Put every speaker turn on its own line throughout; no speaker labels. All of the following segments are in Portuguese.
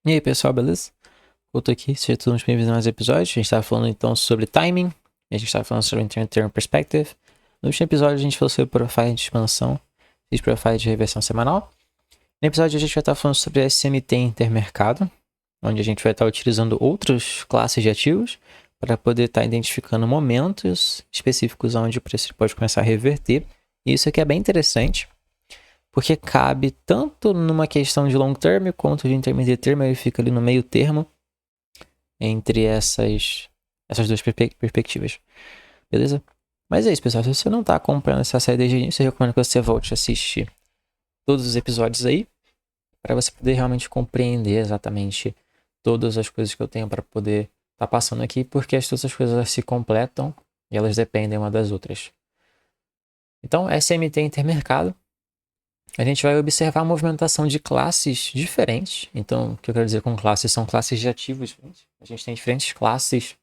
E aí, pessoal, beleza? Volto aqui, sejam todos bem-vindos a mais um episódio. A gente estava falando então sobre timing, a gente estava falando sobre Term Perspective. No último episódio, a gente falou sobre profile de expansão e profile de reversão semanal. No episódio, a gente vai estar falando sobre SMT intermercado, onde a gente vai estar utilizando outras classes de ativos para poder estar identificando momentos específicos onde o preço pode começar a reverter. E isso aqui é bem interessante, porque cabe tanto numa questão de long term quanto de intermediate term, ele fica ali no meio termo entre essas duas perspectivas, beleza? Mas é isso, pessoal. Se você não está acompanhando essa série desde o início, eu recomendo que você volte a assistir todos os episódios aí, para você poder realmente compreender exatamente todas as coisas que eu tenho para poder estar passando aqui, porque todas as coisas se completam e elas dependem uma das outras. Então, SMT intermercado, a gente vai observar a movimentação de classes diferentes. Então, o que eu quero dizer com classes são classes de ativos diferentes. A gente tem diferentes classes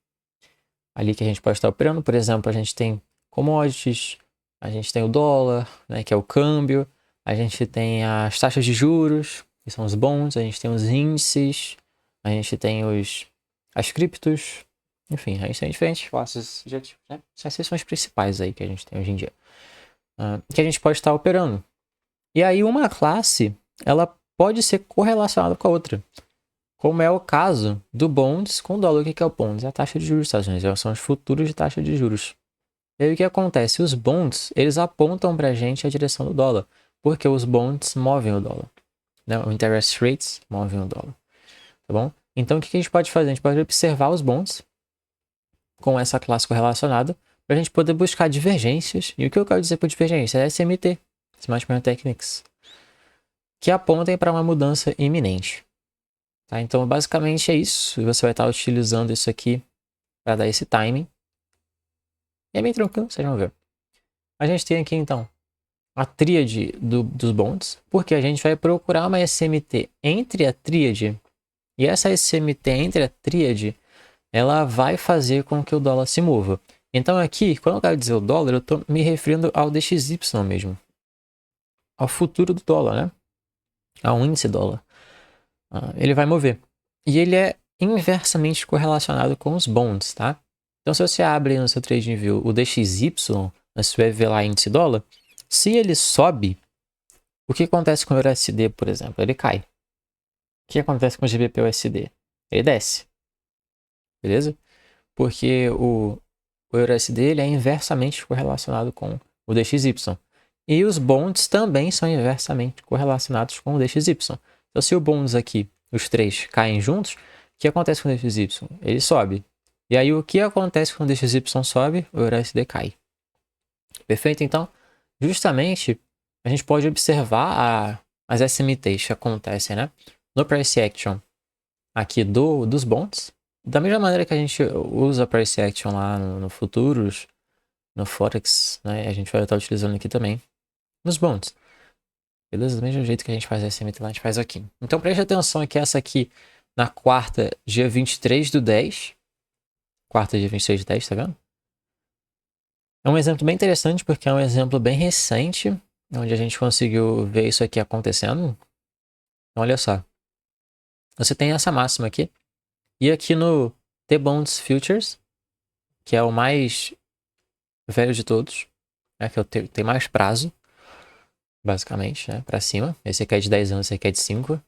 ali que a gente pode estar operando. Por exemplo, a gente tem commodities, a gente tem o dólar, né, que é o câmbio, a gente tem as taxas de juros, que são os bonds, a gente tem os índices, a gente tem as criptos, enfim, a gente tem diferentes classes de ativos, né? Essas são as principais aí que a gente tem hoje em dia, que a gente pode estar operando. E aí uma classe, ela pode ser correlacionada com a outra. Como é o caso do bonds com o dólar. O que é o bonds? É a taxa de juros dos Estados Unidos. São os futuros de taxa de juros. E aí o que acontece? Os bonds, eles apontam para a gente a direção do dólar. Porque os bonds movem o dólar. Né? O interest rates movem o dólar. Tá bom? Então o que a gente pode fazer? A gente pode observar os bonds com essa classe correlacionada para a gente poder buscar divergências. E o que eu quero dizer por divergência? É SMT. Smart Money Techniques, que apontem para uma mudança iminente. Tá? Então, basicamente é isso. E você vai estar utilizando isso aqui para dar esse timing. E é bem tranquilo, vocês vão ver. A gente tem aqui, então, a tríade dos bonds, porque a gente vai procurar uma SMT entre a tríade, e essa SMT entre a tríade, ela vai fazer com que o dólar se mova. Então, aqui, quando eu quero dizer o dólar, eu estou me referindo ao DXY mesmo. Ao futuro do dólar, né? Ao índice dólar. Ele vai mover. E ele é inversamente correlacionado com os bonds, tá? Então, se você abre no seu TradingView o DXY, você vai ver lá índice dólar, se ele sobe, o que acontece com o USD, por exemplo? Ele cai. O que acontece com o GBP-USD? Ele desce. Beleza? Porque o USD ele é inversamente correlacionado com o DXY. E os bonds também são inversamente correlacionados com o DXY. Então, se o bonds aqui, os três, caem juntos, o que acontece com o DXY? Ele sobe. E aí, o que acontece quando o DXY sobe? O USD cai. Perfeito? Então, justamente, a gente pode observar as SMTs que acontecem, né? No Price Action aqui dos bonds. Da mesma maneira que a gente usa Price Action lá no Futuros, no Forex, né? A gente vai estar utilizando aqui também nos bonds. Beleza? Do mesmo jeito que a gente faz a SMT lá, a gente faz aqui. Então preste atenção aqui, essa aqui na quarta, dia 23/10. Quarta, dia 23/10, tá vendo? É um exemplo bem interessante porque é um exemplo bem recente, onde a gente conseguiu ver isso aqui acontecendo. Então, olha só. Você tem essa máxima aqui. E aqui no T-Bonds Futures, que é o mais velho de todos, né, que tem mais prazo, basicamente, né, para cima. Esse aqui é de 10 anos, esse aqui é de 5.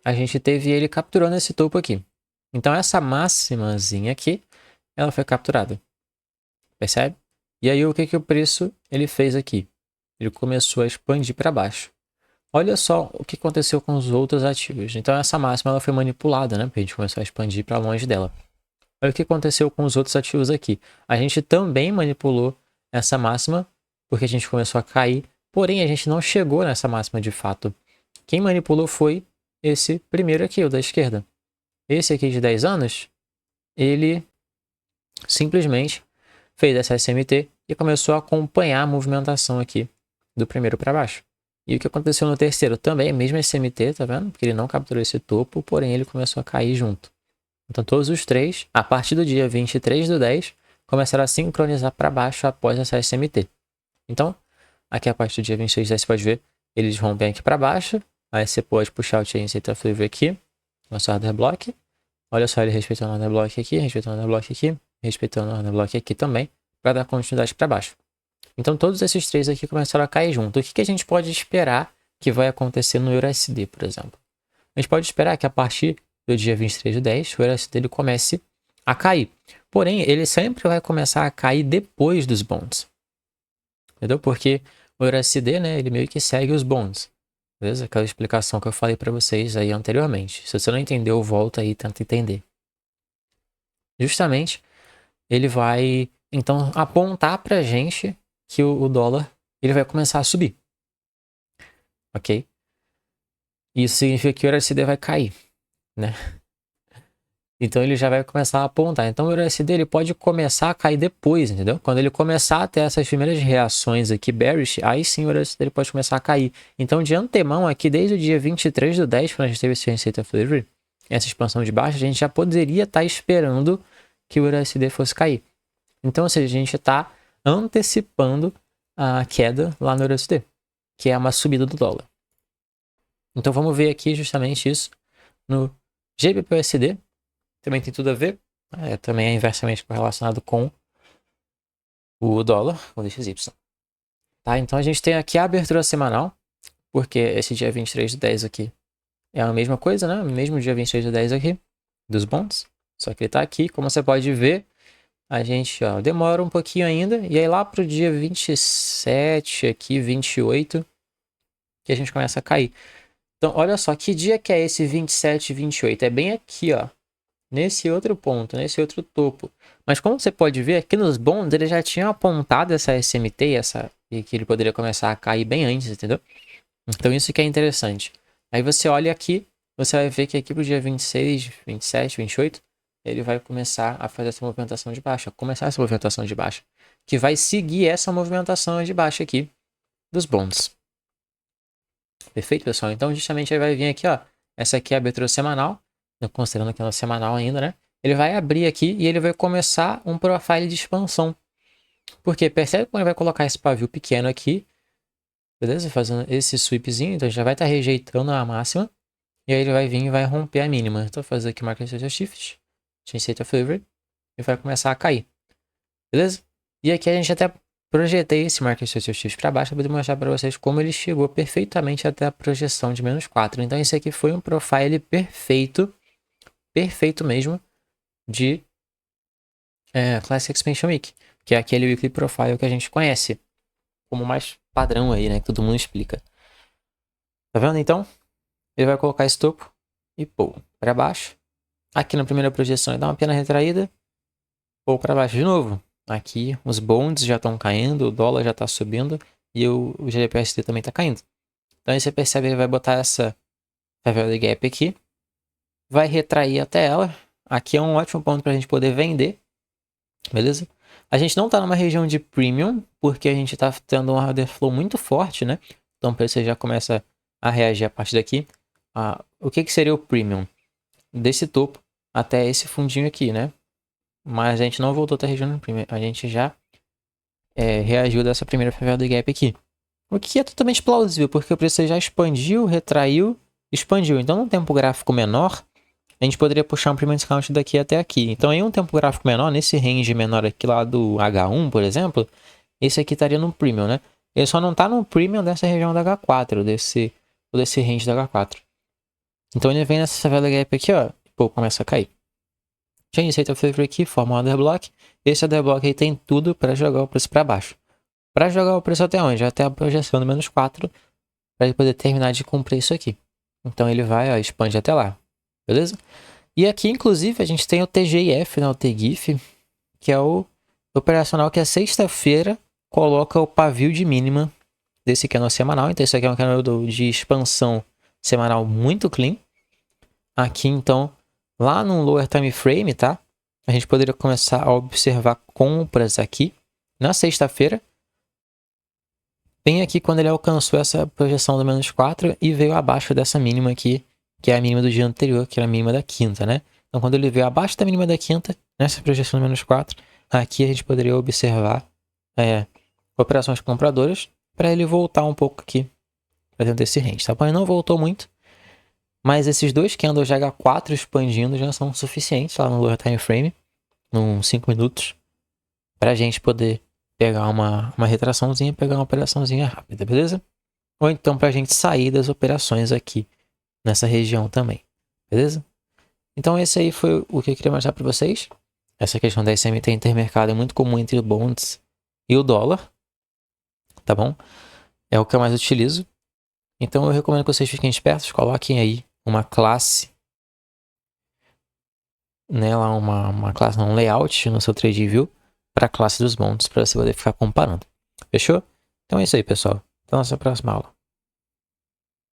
A gente teve ele capturando esse topo aqui. Então essa máximazinha aqui, ela foi capturada. Percebe? E aí o que o preço ele fez aqui? Ele começou a expandir para baixo. Olha só o que aconteceu com os outros ativos. Então essa máxima ela foi manipulada, né? Porque a gente começou a expandir para longe dela. Olha o que aconteceu com os outros ativos aqui. A gente também manipulou essa máxima, porque a gente começou a cair, porém a gente não chegou nessa máxima de fato. Quem manipulou foi esse primeiro aqui, o da esquerda. Esse aqui de 10 anos, ele simplesmente fez essa SMT e começou a acompanhar a movimentação aqui do primeiro para baixo. E o que aconteceu no terceiro? Também a mesma SMT, tá vendo? Porque ele não capturou esse topo, porém ele começou a cair junto. Então todos os três, a partir do dia 23/10, começaram a sincronizar para baixo após essa SMT. Então, aqui a partir do dia 23/10 você pode ver, eles rompem aqui para baixo, aí você pode puxar o Chain State of Delivery aqui, nosso order block. Olha só, ele respeitando o order block aqui, respeitando o order block aqui, respeitando o order block aqui também, para dar continuidade para baixo. Então, todos esses três aqui começaram a cair junto. O que a gente pode esperar que vai acontecer no EURUSD, por exemplo? A gente pode esperar que a partir do dia 23/10, o EURUSD ele comece a cair. Porém, ele sempre vai começar a cair depois dos bonds. Entendeu? Porque o EURUSD, né, ele meio que segue os bonds. Beleza? Aquela explicação que eu falei para vocês aí anteriormente. Se você não entendeu, volta aí e tenta entender. Justamente, ele vai, então, apontar pra gente que o dólar ele vai começar a subir. Ok? Isso significa que o EURUSD vai cair, né? Então ele já vai começar a apontar. Então o EURUSD ele pode começar a cair depois, entendeu? Quando ele começar a ter essas primeiras reações aqui bearish, aí sim o EURUSD ele pode começar a cair. Então de antemão aqui, desde o dia 23/10, quando a gente teve esse receita of delivery, essa expansão de baixa, a gente já poderia estar esperando que o EURUSD fosse cair. Então, ou seja, a gente está antecipando a queda lá no EURUSD, que é uma subida do dólar. Então vamos ver aqui justamente isso no GBP/USD. Também tem tudo a ver. Também é inversamente correlacionado com o dólar, o DXY. Tá? Então a gente tem aqui a abertura semanal, porque esse dia 23/10 aqui é a mesma coisa, né? O mesmo dia 23/10 aqui, dos bonds. Só que ele tá aqui, como você pode ver, a gente demora um pouquinho ainda. E aí lá pro dia 27 aqui, 28, que a gente começa a cair. Então, olha só, que dia que é esse 27 e 28? É bem aqui, ó. Nesse outro ponto, nesse outro topo. Mas como você pode ver, aqui nos bonds ele já tinha apontado essa SMT e que ele poderia começar a cair bem antes, entendeu? Então isso que é interessante. Aí você olha aqui, você vai ver que aqui pro dia 26, 27, 28, ele vai começar a fazer essa movimentação de baixa. Começar essa movimentação de baixa. Que vai seguir essa movimentação de baixa aqui dos bonds. Perfeito, pessoal? Então justamente ele vai vir aqui, ó. Essa aqui é a abertura semanal. Considerando que é no semanal ainda, né? Ele vai abrir aqui e ele vai começar um profile de expansão. Porque percebe quando ele vai colocar esse pavio pequeno aqui, beleza? Fazendo esse sweepzinho, então já vai estar rejeitando a máxima. E aí ele vai vir e vai romper a mínima. Então, vou fazer aqui Market Shift, State of Delivery, e vai começar a cair. Beleza? E aqui a gente até projetei esse Market Shift para baixo para mostrar para vocês como ele chegou perfeitamente até a projeção de -4. Então, esse aqui foi um profile perfeito mesmo de Classic Expansion Week, que é aquele weekly profile que a gente conhece como mais padrão aí, né, que todo mundo explica. Tá vendo então? Ele vai colocar esse topo e pô, para baixo. Aqui na primeira projeção ele dá uma pequena retraída, pô, para baixo de novo. Aqui os bonds já estão caindo, o dólar já está subindo e o GBP/USD também está caindo. Então aí você percebe, ele vai botar essa favela gap aqui, vai retrair até ela. Aqui é um ótimo ponto para a gente poder vender, beleza? A gente não está numa região de premium, porque a gente está tendo um order flow muito forte, né? Então o preço já começa a reagir a partir daqui. O que seria o premium? Desse topo até esse fundinho aqui, né? Mas a gente não voltou até a região de premium. A gente já reagiu dessa primeira favela gap aqui. O que é totalmente plausível, porque o preço já expandiu, retraiu, expandiu. Então, num tempo gráfico menor, a gente poderia puxar um premium discount daqui até aqui. Então, em um tempo gráfico menor, nesse range menor aqui lá do H1, por exemplo, esse aqui estaria no premium, né? Ele só não está no premium dessa região da H4, desse range da H4. Então, ele vem nessa favela gap aqui, ó, e pô, começa a cair. Change State of Delivery aqui, forma um order block. Esse order block aí tem tudo para jogar o preço para baixo. Para jogar o preço até onde? Até a projeção do -4, para ele poder terminar de cumprir isso aqui. Então ele vai, ó, expande até lá, beleza? E aqui, inclusive, a gente tem o TGIF, né, o TGIF, que é o operacional que a sexta-feira coloca o pavio de mínima desse candle semanal. Então isso aqui é um candle de expansão semanal muito clean. Aqui, então, lá no lower time frame, tá? A gente poderia começar a observar compras aqui na sexta-feira. Bem aqui quando ele alcançou essa projeção do -4 e veio abaixo dessa mínima aqui, que é a mínima do dia anterior, que era a mínima da quinta, né? Então quando ele veio abaixo da mínima da quinta, nessa projeção do -4, aqui a gente poderia observar operações compradoras para ele voltar um pouco aqui para dentro desse range, tá bom? Ele não voltou muito, Mas esses dois candles de H4 expandindo já são suficientes lá no lower time frame, uns 5 minutos, pra gente poder pegar uma retraçãozinha, pegar uma operaçãozinha rápida, beleza? Ou então pra gente sair das operações aqui nessa região também, beleza? Então esse aí foi o que eu queria mostrar para vocês. Essa questão da SMT intermercado é muito comum entre o bonds e o dólar, tá bom? É o que eu mais utilizo. Então eu recomendo que vocês fiquem espertos, coloquem aí uma classe, né, lá uma classe, um layout no seu TradingView para a classe dos bonds, para você poder ficar comparando. Fechou? Então é isso aí, pessoal. Até a nossa próxima aula.